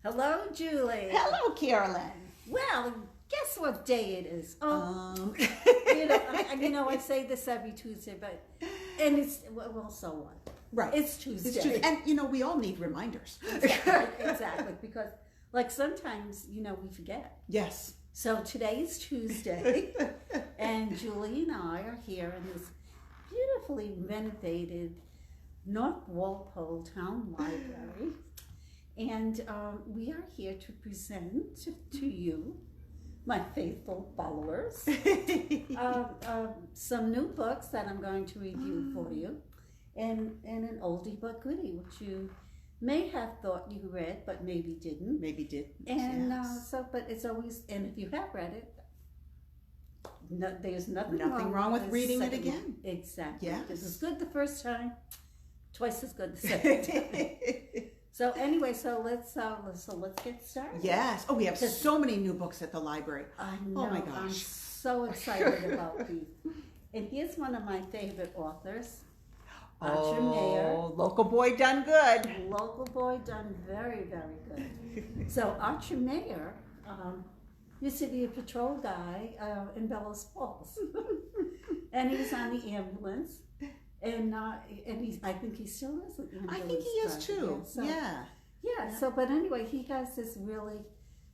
Hello, Julie. Hello, Carolyn. Well, guess what day it is? Oh, I say this every Tuesday, and it's so what? Right. It's Tuesday. It's Tuesday. And we all need reminders. Exactly, because sometimes we forget. Yes. So today is Tuesday, and Julie and I are here in this beautifully renovated North Walpole Town Library. And we are here to present to you, my faithful followers, some new books that I'm going to review for you, and an oldie but goodie, which you may have thought you read, but maybe didn't. Maybe did. And yes. but it's always, and if you have read it, there's nothing wrong with reading it again. Exactly. Yes. This is good the first time, twice as good the second time. So anyway, so let's get started. Yes. Oh, we have so many new books at the library. I know. Oh my gosh. I'm so excited about these. And here's one of my favorite authors, Archer Mayer. Local boy done good. Local boy done very, very good. So Archer Mayer used to be a patrol guy in Bellows Falls, and he's on the ambulance. And I think he still is. I think he is too. Yeah. So, but anyway, he has this really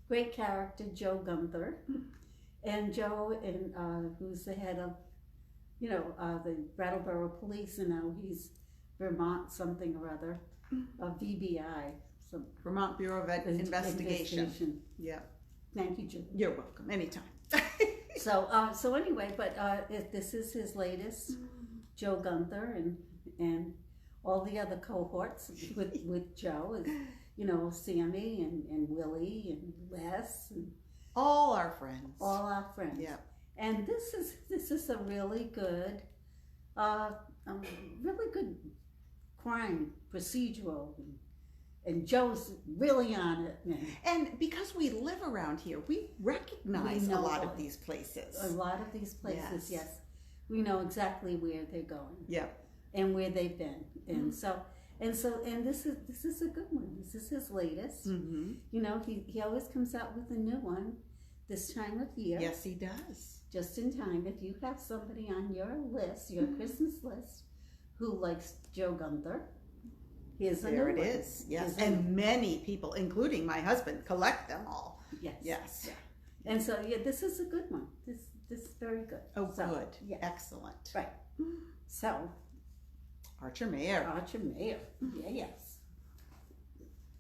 great character, Joe Gunther, and Joe, who's the head of, the Brattleboro Police, and now he's Vermont something or other, VBI, so Vermont Bureau of Investigation. Yeah. Thank you, Joe. You're welcome. Anytime. So anyway, but this is his latest. Joe Gunther and all the other cohorts with Joe is, Sammy and Willie and Les and all our friends. All our friends. Yeah. And this is a really good, crime procedural, and Joe's really on it. And because we live around here, we recognize a lot of these places. A lot of these places, yes. We know exactly where they're going. Yep. And where they've been. And and this is a good one. This is his latest. Mm-hmm. He always comes out with a new one this time of year. Yes, he does. Just in time. If you have somebody on your list, your Christmas list, who likes Joe Gunther, here's a new one. There it is. Yes. And many people, including my husband, collect them all. Yes. Yes. Yeah. And so this is a good one. This is very good. Oh, good. Yeah. Excellent. Right. So, Archer Mayer. Yeah, yes.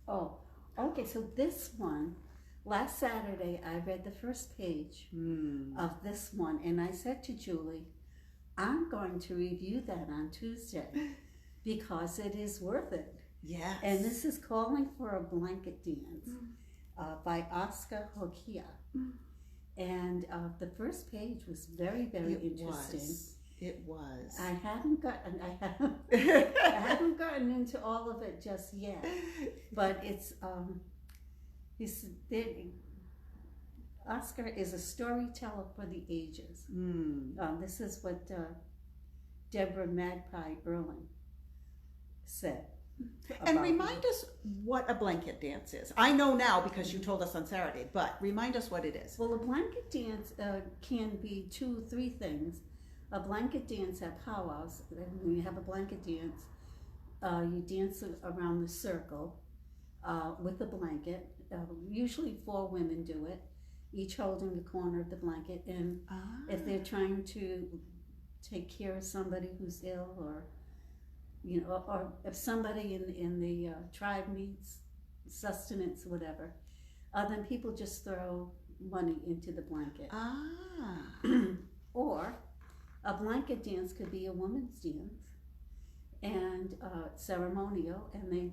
Oh, okay. So this one, last Saturday, I read the first page of this one, and I said to Julie, I'm going to review that on Tuesday because it is worth it. Yes. And this is Calling for a Blanket Dance by Oscar Hokia. And the first page was very, very interesting. It was. I haven't gotten into all of it just yet, but it's Oscar is a storyteller for the ages. This is what Deborah Magpie Erling said. And remind us what a blanket dance is. I know now because you told us on Saturday, but remind us what it is. Well, a blanket dance can be 2 or 3 things. A blanket dance at powwows, when you have a blanket dance, you dance around the circle with the blanket. Usually 4 women do it, each holding a corner of the blanket. And if they're trying to take care of somebody who's ill, or or if somebody in the tribe needs sustenance, whatever, then people just throw money into the blanket. Or a blanket dance could be a woman's dance, and ceremonial, and they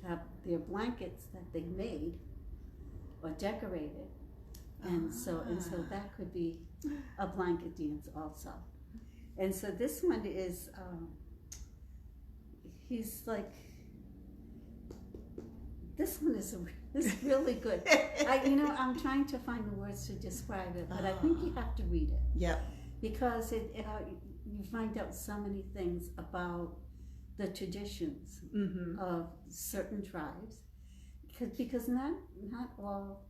have their blankets that they made or decorated, and so that could be a blanket dance also. And so this one is. He's like, this one is really good. I'm trying to find the words to describe it, but I think you have to read it. Yep. Because you find out so many things about the traditions of certain tribes, because not all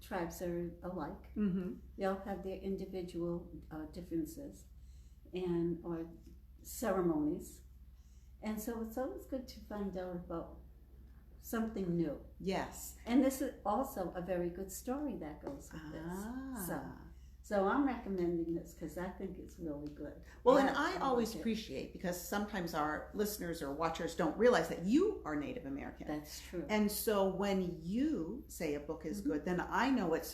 tribes are alike. Mm-hmm. They all have their individual differences and or ceremonies, and so it's always good to find out about something new. Yes. And this is also a very good story that goes with this. So I'm recommending this because I think it's really good. Well, and I always appreciate, because sometimes our listeners or watchers don't realize that you are Native American. That's true. And so when you say a book is good, then I know it's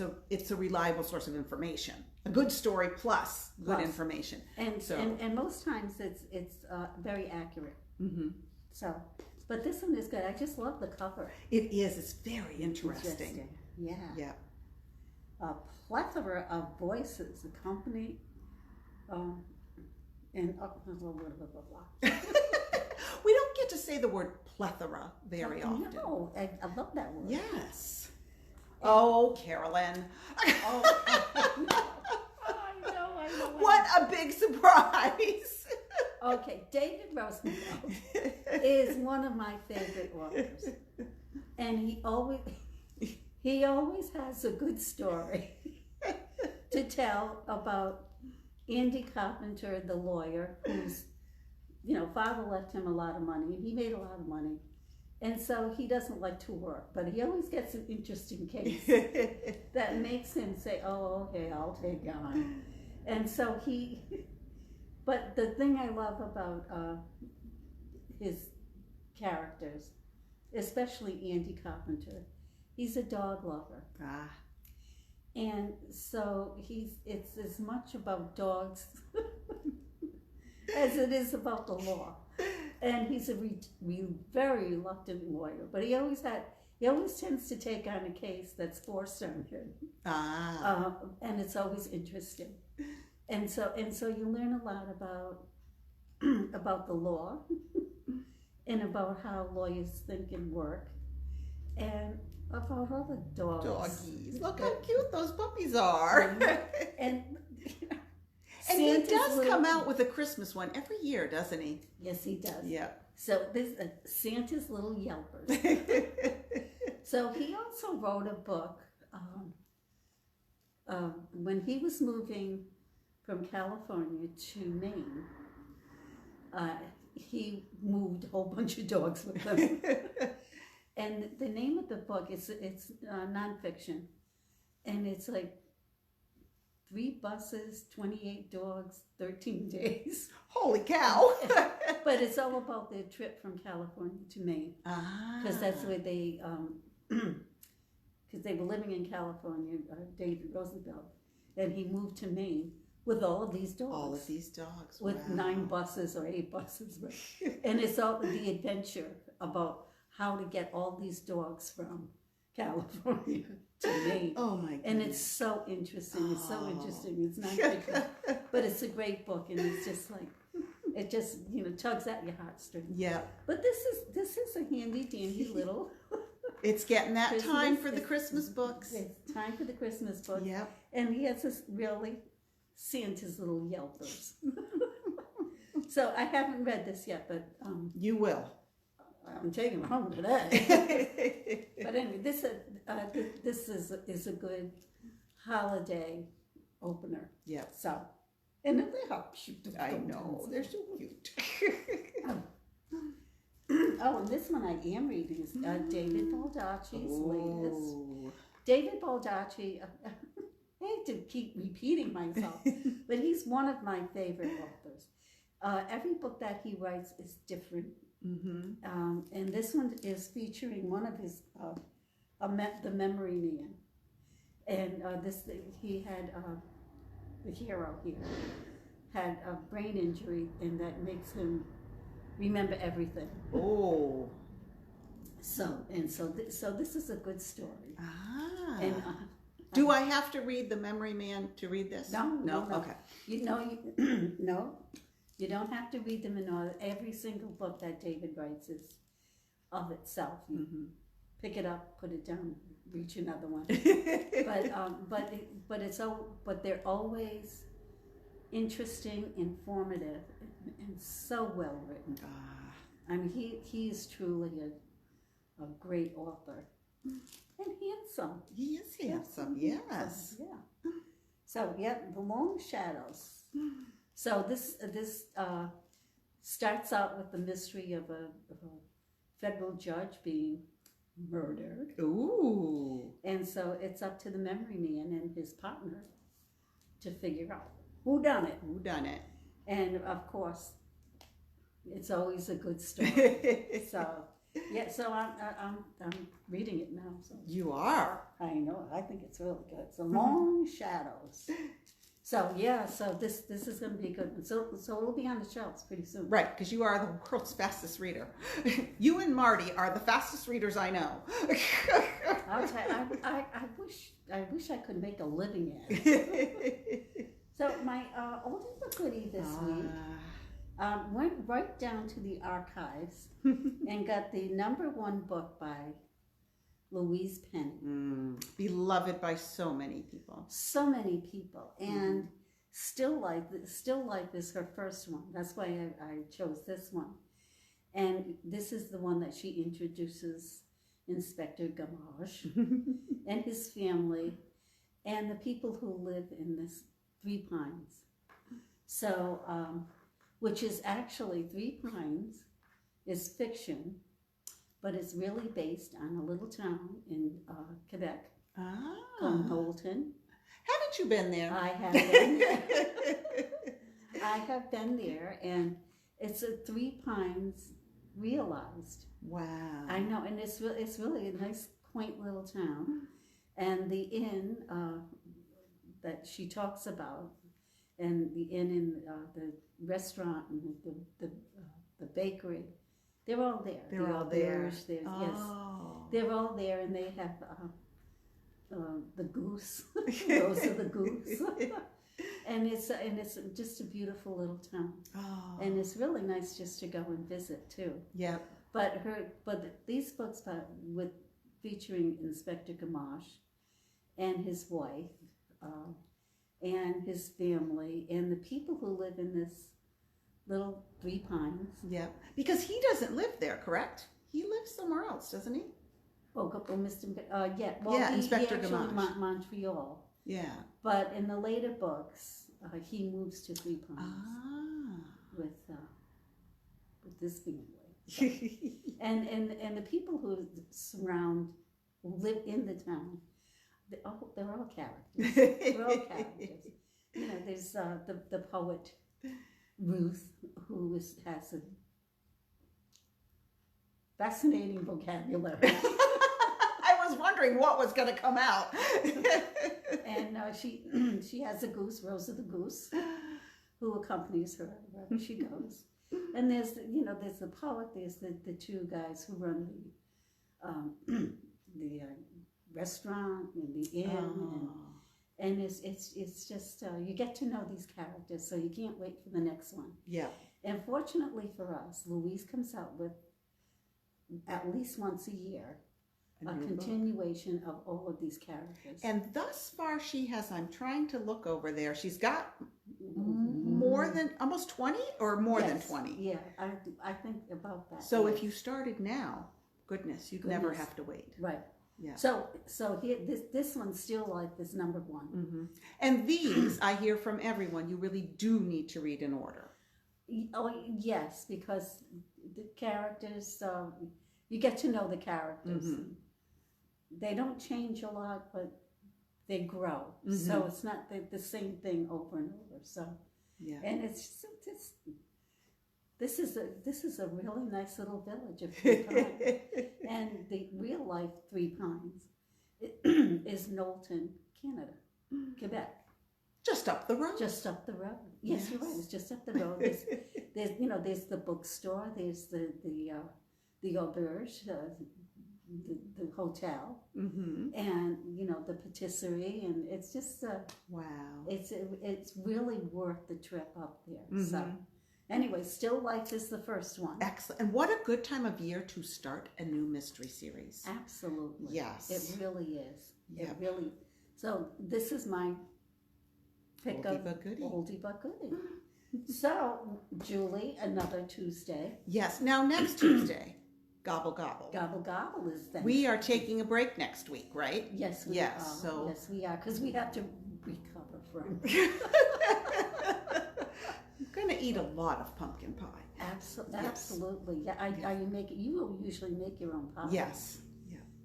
a reliable source of information. A good story plus good information. And so and most times it's very accurate. Mm-hmm. So, but this one is good. I just love the cover. It is. It's very interesting. Yeah. Yeah. A plethora of voices accompany and blah, blah, blah, blah, blah. We don't get to say the word plethora very often. No, I love that word. Yes. Oh, Carolyn. Oh, I know. What a big surprise. Okay, David Rosenfeld is one of my favorite authors. And he always has a good story to tell about Andy Carpenter, the lawyer, whose father left him a lot of money, and he made a lot of money. And so he doesn't like to work, but he always gets an interesting case that makes him say, oh, okay, I'll take on. And so but the thing I love about his characters, especially Andy Carpenter, he's a dog lover. And so it's as much about dogs as it is about the law. And he's a very reluctant lawyer, but he always tends to take on a case that's forced on him. And it's always interesting. And so you learn a lot about the law and about how lawyers think and work, and about all the dogs. Doggies. Look how cute those puppies are. And he does come out with a Christmas one every year, doesn't he? Yes, he does. Yeah. So this Santa's Little Yelpers. So he also wrote a book when he was moving from California to Maine. He moved a whole bunch of dogs with him. And the name of the book it's nonfiction, and it's like 3 buses, 28 dogs, 13 days. Holy cow! But it's all about their trip from California to Maine, because that's where they because they were living in California. David Rosenfeld, and he moved to Maine with all of these dogs. All of these dogs. With 9 buses or 8 buses, and it's all the adventure about how to get all these dogs from California to Maine. Oh my goodness. And it's so interesting. It's so interesting. It's not fiction, but it's a great book, and it's just like, it just tugs at your heartstrings. Yeah. But this is a handy dandy little. It's getting that time for the Christmas books. It's time for the Christmas book. Yep. And he has this really Santa's Little Yelpers. So I haven't read this yet, but you will. I'm taking it home today. But anyway, this is a good holiday opener. Yeah. So, and they're cute. I know, they're so cute. Oh, and this one I am reading is David Baldacci's latest. David Baldacci. I hate to keep repeating myself, but he's one of my favorite authors. Every book that he writes is different. Mm-hmm. And this one is featuring one of his, the Memory Man. And he had, the hero here, had a brain injury, and that makes him remember everything. Oh. So this is a good story. Ah. And, do I have to read The Memory Man to read this? No. Okay. No. You don't have to read them in order. Every single book that David writes is of itself. You pick it up, put it down, reach another one. But they're always interesting, informative, and so well written. I mean, he is truly a great author. And handsome. He is handsome, yes. Yeah. So, yeah, The Long Shadows. So this starts out with the mystery of a federal judge being murdered. Ooh. And so it's up to the memory man and his partner to figure out who done it. Who done it? And of course, it's always a good story. So yeah, so I'm reading it now. So You are. I know, I think it's really good. It's The Long Shadows. So yeah, so this is going to be good. So it'll be on the shelves pretty soon. Right, because you are the world's fastest reader. You and Marty are the fastest readers I know. I'll tell you, I wish I could make a living at it. So my oldie but goodie this week went right down to the archives and got the #1 book by Louise Penny. Beloved by so many people. So many people, and Still Life is her first one. That's why I chose this one. And this is the one that she introduces Inspector Gamache and his family and the people who live in this Three Pines. So, which is actually, Three Pines is fiction, but it's really based on a little town in Quebec called Knowlton. Haven't you been there? I have been there. I have been there, and it's a Three Pines realized. Wow. I know, and it's really a nice, quaint little town. And the inn that she talks about, and the inn and the restaurant and the bakery, they're all there. They're all there. Yes, they're all there, and they have the goose. Those are the goose. and it's just a beautiful little town. Oh. And it's really nice just to go and visit too. Yep. But these books with featuring Inspector Gamache and his wife and his family and the people who live in this little Three Pines. Yep. Because he doesn't live there, correct? He lives somewhere else, doesn't he? Oh, Mr. Yeah, he Inspector actually Gamache. Montreal. Yeah. But in the later books, he moves to Three Pines with this family. So, and the people who live in the town, they're all characters. They're all characters. You know, there's the poet Ruth, who has a fascinating vocabulary. I was wondering what was going to come out. And she has a goose, Rosa the goose, who accompanies her wherever she goes. And there's the poet, there's the two guys who run the restaurant and the inn, and it's just you get to know these characters, so you can't wait for the next one. Yeah. And fortunately for us, Louise comes out with at least once a year a continuation of all of these characters. And thus far she has, I'm trying to look over there, she's got more than, almost 20 or more than 20? Yeah, I think about that. So if you started now, you'd never have to wait. Right. Yeah. So here, this one's Still Life is #1. Mm-hmm. And these, I hear from everyone, you really do need to read in order. Oh, yes, because the characters, you get to know the characters. Mm-hmm. They don't change a lot, but they grow. Mm-hmm. So it's not the same thing over and over. So, yeah. And this is a really nice little village of Three Pines. And the real life Three Pines is Knowlton, Canada, Quebec. Just up the road. Just up the road. Yes, you're right. It's just up the road. There's the bookstore. There's the auberge, the hotel, and the patisserie, and it's just wow. It's really worth the trip up there. So. Anyway, Still Life is the first one. Excellent. And what a good time of year to start a new mystery series. Absolutely. Yes. It really is. Yep. It really. So this is my pick Oldie of but goodie. Oldie but goodie. So, Julie, another Tuesday. Yes. Now, next Tuesday, gobble gobble. Gobble gobble is Thanksgiving. We are taking a break next week, right? Yes, we Yes, are. so- Yes, we are, because we have to recover from. I'm going to eat a lot of pumpkin pie. Absolutely. Yeah. Are you making? You will usually make your own pie. Yes.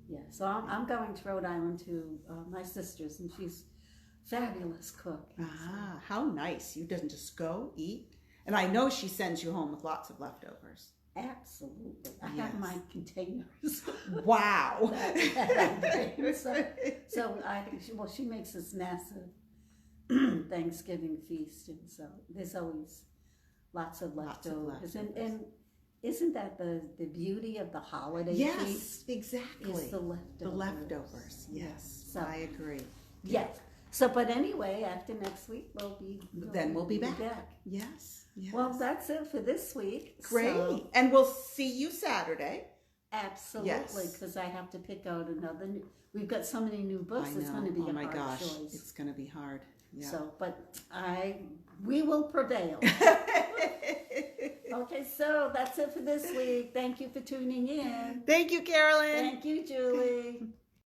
Yeah. So I'm going to Rhode Island to my sister's, and she's fabulous cook. Ah, how nice. You doesn't just go, eat. And I know she sends you home with lots of leftovers. Absolutely. I Yes. have my containers. Wow. She makes this massive Thanksgiving feast, and so there's always lots of leftovers. And isn't that the beauty of the holiday Yes, feast? exactly. Is the leftovers. The leftovers. Yes, So- I agree. Yes. So, but anyway, after next week, we'll be back. back. Yes. Well, that's it for this week. Great. So, And we'll see you Saturday. absolutely, Yes. because I have to pick out another. We've got so many new books. I know. It's going to be oh a my hard gosh, choice. it's going to be hard. Yeah. So, but we will prevail. Okay, so that's it for this week. Thank you for tuning in. Thank you, Carolyn. Thank you, Julie.